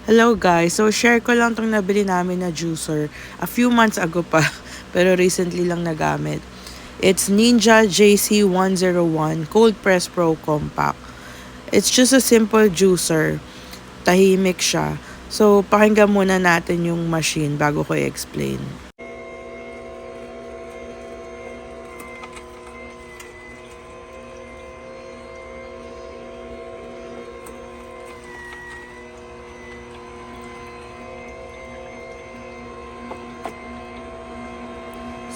Hello guys, so share ko lang tong nabili namin na juicer a few months ago pa pero recently lang nagamit. It's Ninja JC101 Cold Press Pro Compact. It's just a simple juicer. Tahimik siya. So pakinggan muna natin yung machine bago ko i-explain.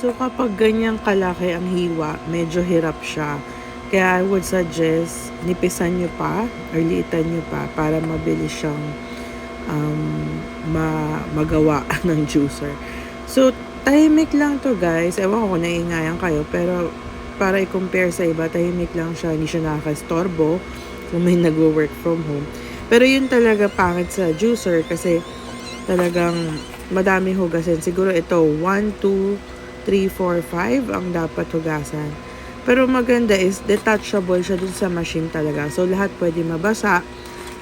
So kapag ganyang kalaki ang hiwa, medyo hirap siya. Kaya I would suggest nipisan nyo pa or liitan nyo pa para mabilis siyang magawa ng juicer. So tahimik lang to guys. Ewan ko kung naiingayan kayo pero para i-compare sa iba, tahimik lang siya. Hindi siya nakaka-storbo kung may nagwo-work from home. Pero yun talaga pangit sa juicer kasi talagang madami hugasin. Siguro ito 1, 2, 3, 4, 5 ang dapat hugasan. Pero maganda is detachable siya dun sa machine talaga. So lahat pwede mabasa.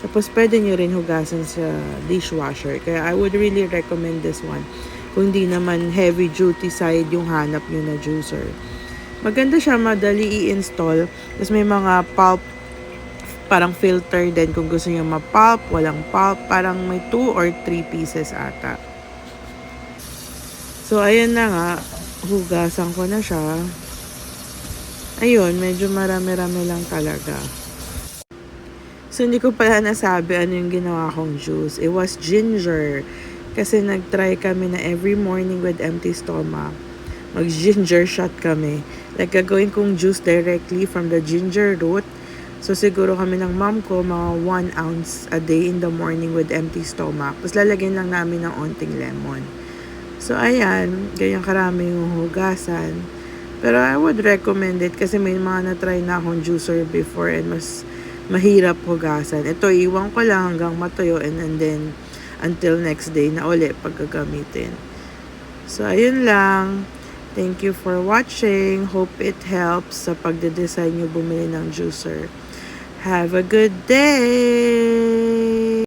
Tapos pwede nyo rin hugasan sa dishwasher. Kaya I would really recommend this one. Kung di naman heavy duty side yung hanap nyo na juicer. Maganda siya, madali i-install. Tapos may mga pulp parang filter din kung gusto nyo ma-pulp, walang pulp. Parang may 2 or 3 pieces ata. So ayan na nga. Hugasan ko na siya. Ayun, medyo marami-rami lang talaga. So, hindi ko pala nasabi ano yung ginawa kong juice. It was ginger. Kasi nag-try kami na every morning with empty stomach. Mag-ginger shot kami. Like, gagawin kong juice directly from the ginger root. So, siguro kami ng mom ko, mga 1 ounce a day in the morning with empty stomach. Tapos, lalagyan lang namin ng onting lemon. So, ayan, ganyan karami yung hugasan. Pero I would recommend it kasi may mga na-try na akong juicer before and mas mahirap hugasan. Ito, iwan ko lang hanggang matuyo and then until next day na uli pagkagamitin. So, ayun lang. Thank you for watching. Hope it helps sa pagde-design nyo bumili ng juicer. Have a good day!